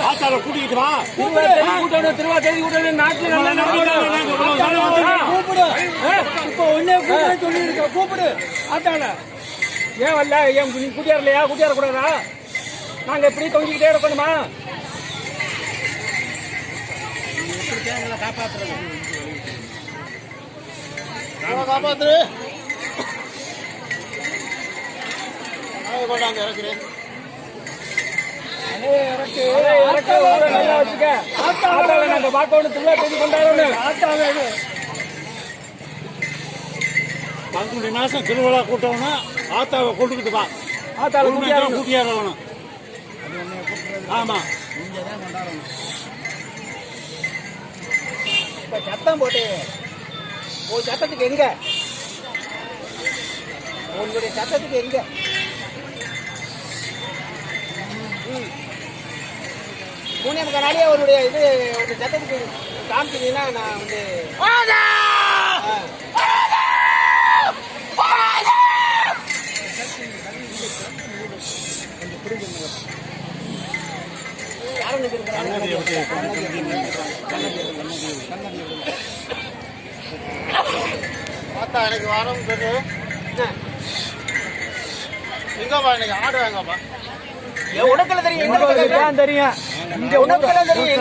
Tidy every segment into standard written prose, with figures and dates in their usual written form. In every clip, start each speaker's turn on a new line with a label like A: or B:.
A: ஆத்தால கூட்டிட்டு வா.
B: திருவா தேதி கூட்டணும் நாட்டில்
C: கூப்பிடு. இப்போ ஒன்னே கூப்பிட சொல்லி இருக்க. கூப்பிடு ஆத்தால.
B: ஏன் வரல? ஏன் கூட்டியாரலையா? கூட்டியார கூடாதா? நாங்க எப்படி தொங்கிக்கிட்டே இருக்கணுமா?
A: காப்பாத்துரு. கொண்டாந்து இறக்குறேன். பங்குடி மாசம் திருவிழா கூட்டம்னா ஆத்தாவை கொண்டுக்கிட்டு வா. ஆத்தாவை கூட்டியாரணும். ஆமா,
C: இப்ப சத்தம் போட்டு ஒரு சத்தத்துக்கு எங்க? உங்களுடைய சத்தத்துக்கு எங்க? மூணே முக்காலே அவருடைய இது ஒரு சத்தத்துக்கு காமிச்சீங்கன்னா நான் வந்து
A: பார்த்தா எனக்கு வாரம் தெரியும். எங்கப்பா எனக்கு ஆடு வாங்கப்பா.
C: உனக்குல தெரியும்,
B: தெரியும்.
C: இங்க உனக்குல தெரியும்.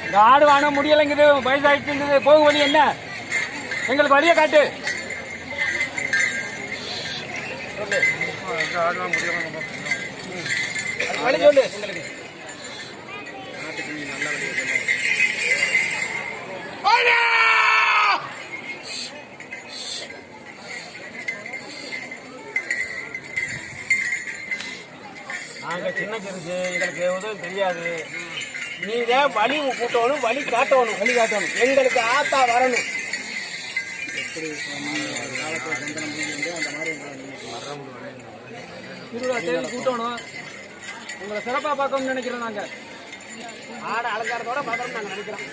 B: இந்த ஆடு வாங்க முடியலைங்குது, வயசாயிடுச்சுங்குது. போகும் வழி என்ன? எங்களுக்கு வழியை காட்டு.
C: வழி சொல்லு.
B: நாங்க சின்ன சிறுசு, எங்களுக்கு எதுவும் தெரியாது.
C: நீங்க வழி கூட்டணும், வழி காட்டணும்.
B: வழி காட்டணும்.
C: எங்களுக்கு ஆத்தா வரணும்.
B: திருவிழா தேதி கூட்டணும். உங்களை சிறப்பா பார்க்கணும்னு நினைக்கிறோம். நாங்க
C: ஆடை அலங்காரத்தோட பார்க்கணும்னு நாங்க நினைக்கிறோம்.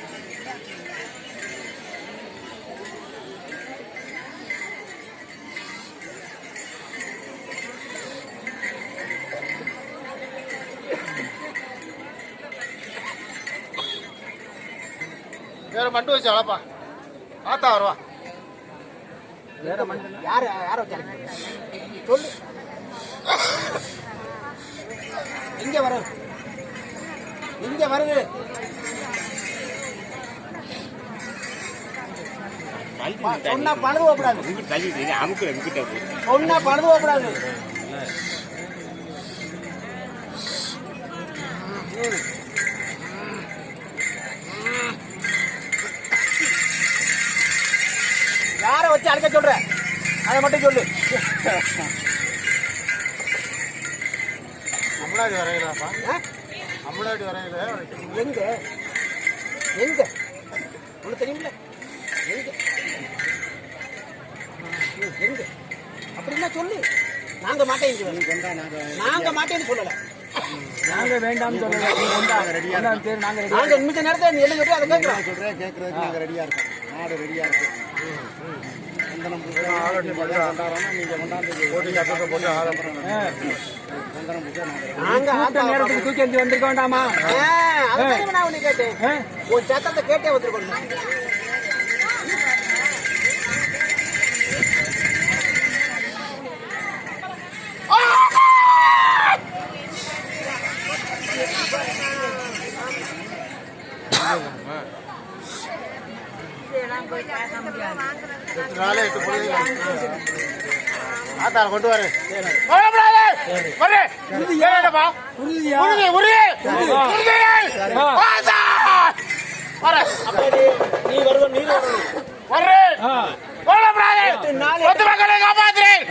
A: வேற மட்டும் வச்சு அளப்பா. ஆத்தா வருவா.
B: வேற மண்டல
C: யார வச்சாங்க சொல்லு. எங்க வரும்? எங்க வருது? சொன்னா பழுது போகக்கூடாது. சொன்னா பழுது போகக்கூடாது. யார வச்சு அழைக்க சொல்ற? அதை மட்டும் சொல்லு.
A: அம்மளாடி வரையிலாப்பா. அம்மளாடி வரையில
C: எங்க எங்க உனக்கு தெரியுமில்ல? எங்க எங்க அப்படின்னா சொல்லு. நாங்க மாட்டேன், நாங்க மாட்டேன்னு சொல்லல.
B: நாங்க வேண்டாம்னு சொல்லல.
C: நாங்க நிமிஷ நேரத்தை நீ என்ன சொல்றியோ அதை கேட்கிறோம்.
A: கேட்கறதுக்கு நாங்க ரெடியா இருக்கோம். நாடு ரெடியா இருக்கு.
B: நேரத்துக்கு தூக்கி எந்தி வந்திருக்க வேண்டாமா?
C: நான் உன்னை கேட்டேன். ஒரு சத்தத்தை கேட்டே வந்திருக்கோம்.
A: ஆத்தால கொண்டு வர.
C: நீ வருவ, நீ
A: காப்பாத்துறேன்.